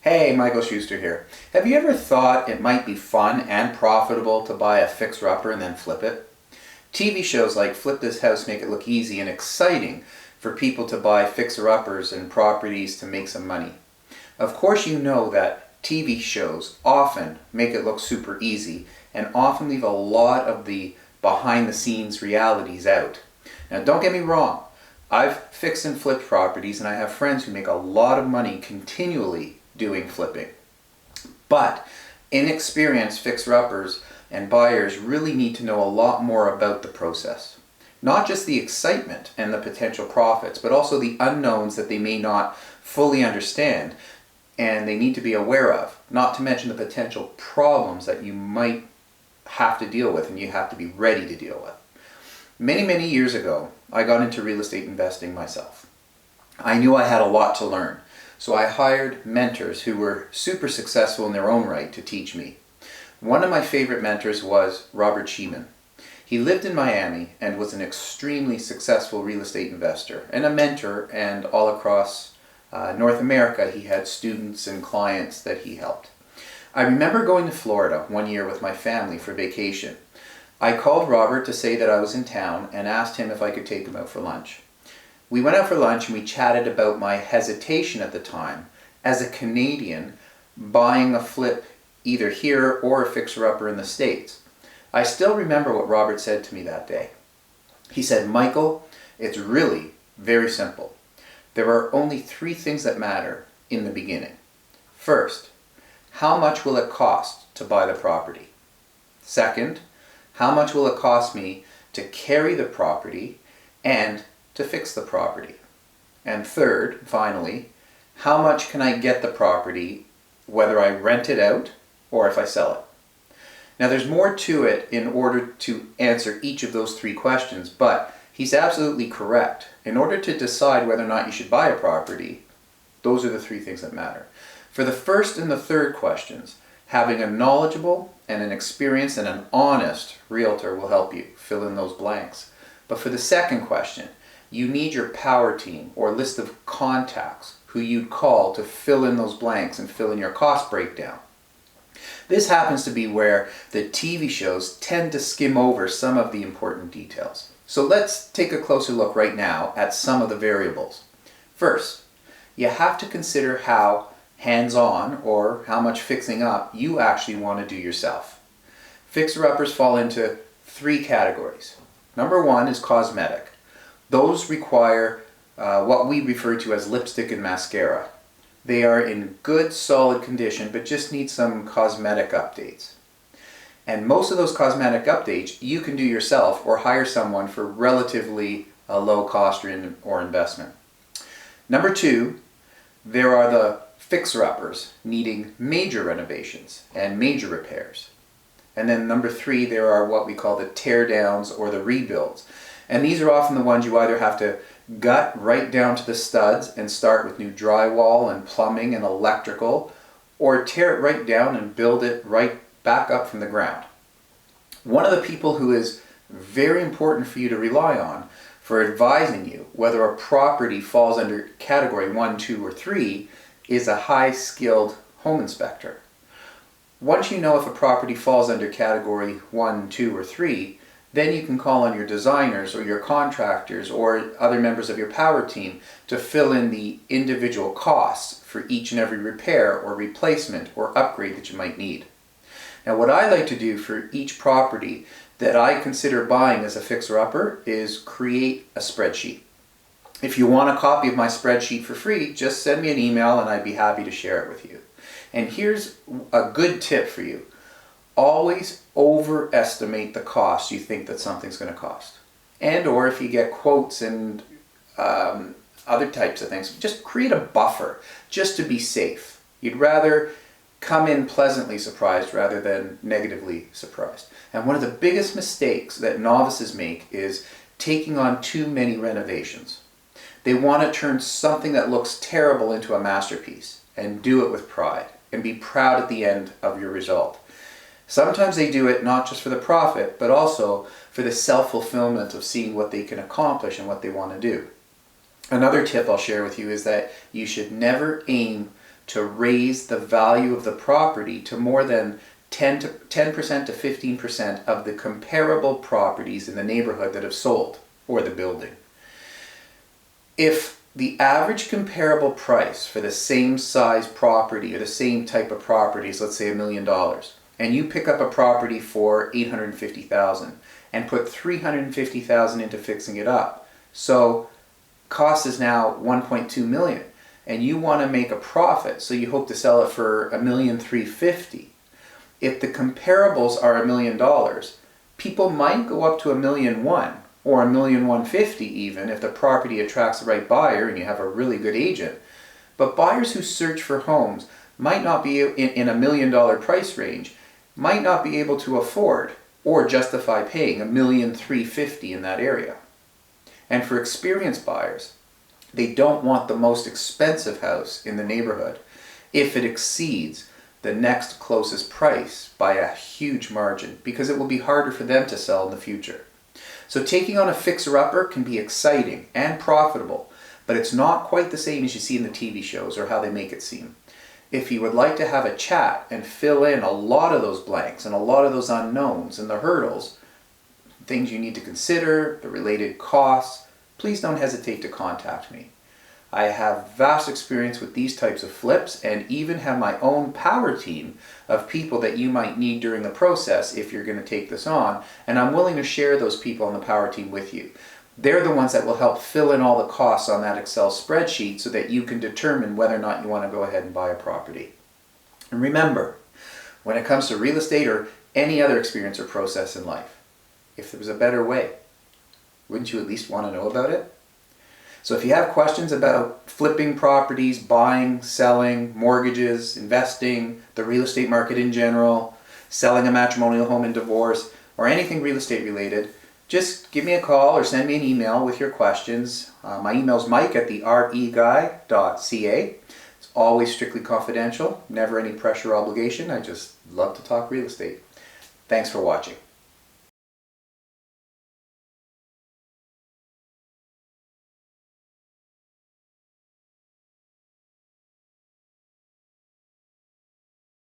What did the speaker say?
Hey, Michael Shuster here. Have you ever thought it might be fun and profitable to buy a fixer-upper and then flip it? TV shows like Flip This House make it look easy and exciting for people to buy fixer-uppers and properties to make some money. Of course you know that TV shows often make it look super easy and often leave a lot of the behind-the-scenes realities out. Now don't get me wrong, I've fixed and flipped properties and I have friends who make a lot of money continually doing flipping. But inexperienced fixer-uppers and buyers really need to know a lot more about the process. Not just the excitement and the potential profits, but also the unknowns that they may not fully understand and they need to be aware of, not to mention the potential problems that you might have to deal with and you have to be ready to deal with. Many years ago, I got into real estate investing myself. I knew I had a lot to learn, so I hired mentors who were super successful in their own right to teach me. One of my favorite mentors was Robert Sheeman. He lived in Miami and was an extremely successful real estate investor and a mentor, and all across North America he had students and clients that he helped. I remember going to Florida one year with my family for vacation. I called Robert to say that I was in town and asked him if I could take him out for lunch. We went out for lunch and we chatted about my hesitation at the time as a Canadian buying a flip either here or a fixer-upper in the States. I still remember what Robert said to me that day. He said, "Michael, it's really very simple. There are only three things that matter in the beginning. First, how much will it cost to buy the property? Second, how much will it cost me to carry the property and to fix the property? And third, finally, how much can I get the property whether I rent it out or if I sell it?" Now there's more to it in order to answer each of those three questions, but he's absolutely correct. In order to decide whether or not you should buy a property, those are the three things that matter. For the first and the third questions, having a knowledgeable and an experienced and an honest realtor will help you fill in those blanks. But for the second question, you need your power team or list of contacts who you'd call to fill in those blanks and fill in your cost breakdown. This happens to be where the TV shows tend to skim over some of the important details. So let's take a closer look right now at some of the variables. First, you have to consider how hands-on or how much fixing up you actually want to do yourself. Fixer-uppers fall into three categories. Number one is cosmetic. Those require what we refer to as lipstick and mascara. They are in good, solid condition, but just need some cosmetic updates. And most of those cosmetic updates you can do yourself or hire someone for relatively a low cost or investment. Number two, there are the fixer-uppers needing major renovations and major repairs. And then number three, there are what we call the tear-downs or the rebuilds. And these are often the ones you either have to gut right down to the studs and start with new drywall and plumbing and electrical, or tear it right down and build it right back up from the ground. One of the people who is very important for you to rely on for advising you whether a property falls under category 1, 2, or 3 is a high-skilled home inspector. Once you know if a property falls under category 1, 2, or 3, then you can call on your designers or your contractors or other members of your power team to fill in the individual costs for each and every repair or replacement or upgrade that you might need. Now what I like to do for each property that I consider buying as a fixer-upper is create a spreadsheet. If you want a copy of my spreadsheet for free, just send me an email and I'd be happy to share it with you. And here's a good tip for you. Always overestimate the cost you think that something's going to cost. And or if you get quotes and other types of things, just create a buffer just to be safe. You'd rather come in pleasantly surprised rather than negatively surprised. And one of the biggest mistakes that novices make is taking on too many renovations. They want to turn something that looks terrible into a masterpiece and do it with pride and be proud at the end of your result. Sometimes they do it not just for the profit, but also for the self-fulfillment of seeing what they can accomplish and what they want to do. Another tip I'll share with you is that you should never aim to raise the value of the property to more than 10% to 15% of the comparable properties in the neighborhood that have sold, or the building. If the average comparable price for the same size property or the same type of properties, let's say $1 million, and you pick up a property for $850,000 and put $350,000 into fixing it up, so cost is now $1.2 million, and you want to make a profit, so you hope to sell it for $1,350,000. If the comparables are $1 million, people might go up to $1.1 million or $1.150,000 even if the property attracts the right buyer and you have a really good agent. But buyers who search for homes might not be in $1 million price range, might not be able to afford or justify paying $1,350,000 in that area. And for experienced buyers, they don't want the most expensive house in the neighborhood if it exceeds the next closest price by a huge margin, because it will be harder for them to sell in the future. So taking on a fixer-upper can be exciting and profitable, but it's not quite the same as you see in the TV shows or how they make it seem. If you would like to have a chat and fill in a lot of those blanks and a lot of those unknowns and the hurdles, things you need to consider, the related costs, please don't hesitate to contact me. I have vast experience with these types of flips and even have my own power team of people that you might need during the process if you're going to take this on, and I'm willing to share those people on the power team with you. They're the ones that will help fill in all the costs on that Excel spreadsheet so that you can determine whether or not you want to go ahead and buy a property. And remember, when it comes to real estate or any other experience or process in life, if there was a better way, wouldn't you at least want to know about it? So if you have questions about flipping properties, buying, selling, mortgages, investing, the real estate market in general, selling a matrimonial home and divorce, or anything real estate related, just give me a call or send me an email with your questions. My email is mike@TheREguy.ca. It's always strictly confidential, never any pressure or obligation. I just love to talk real estate. Thanks for watching.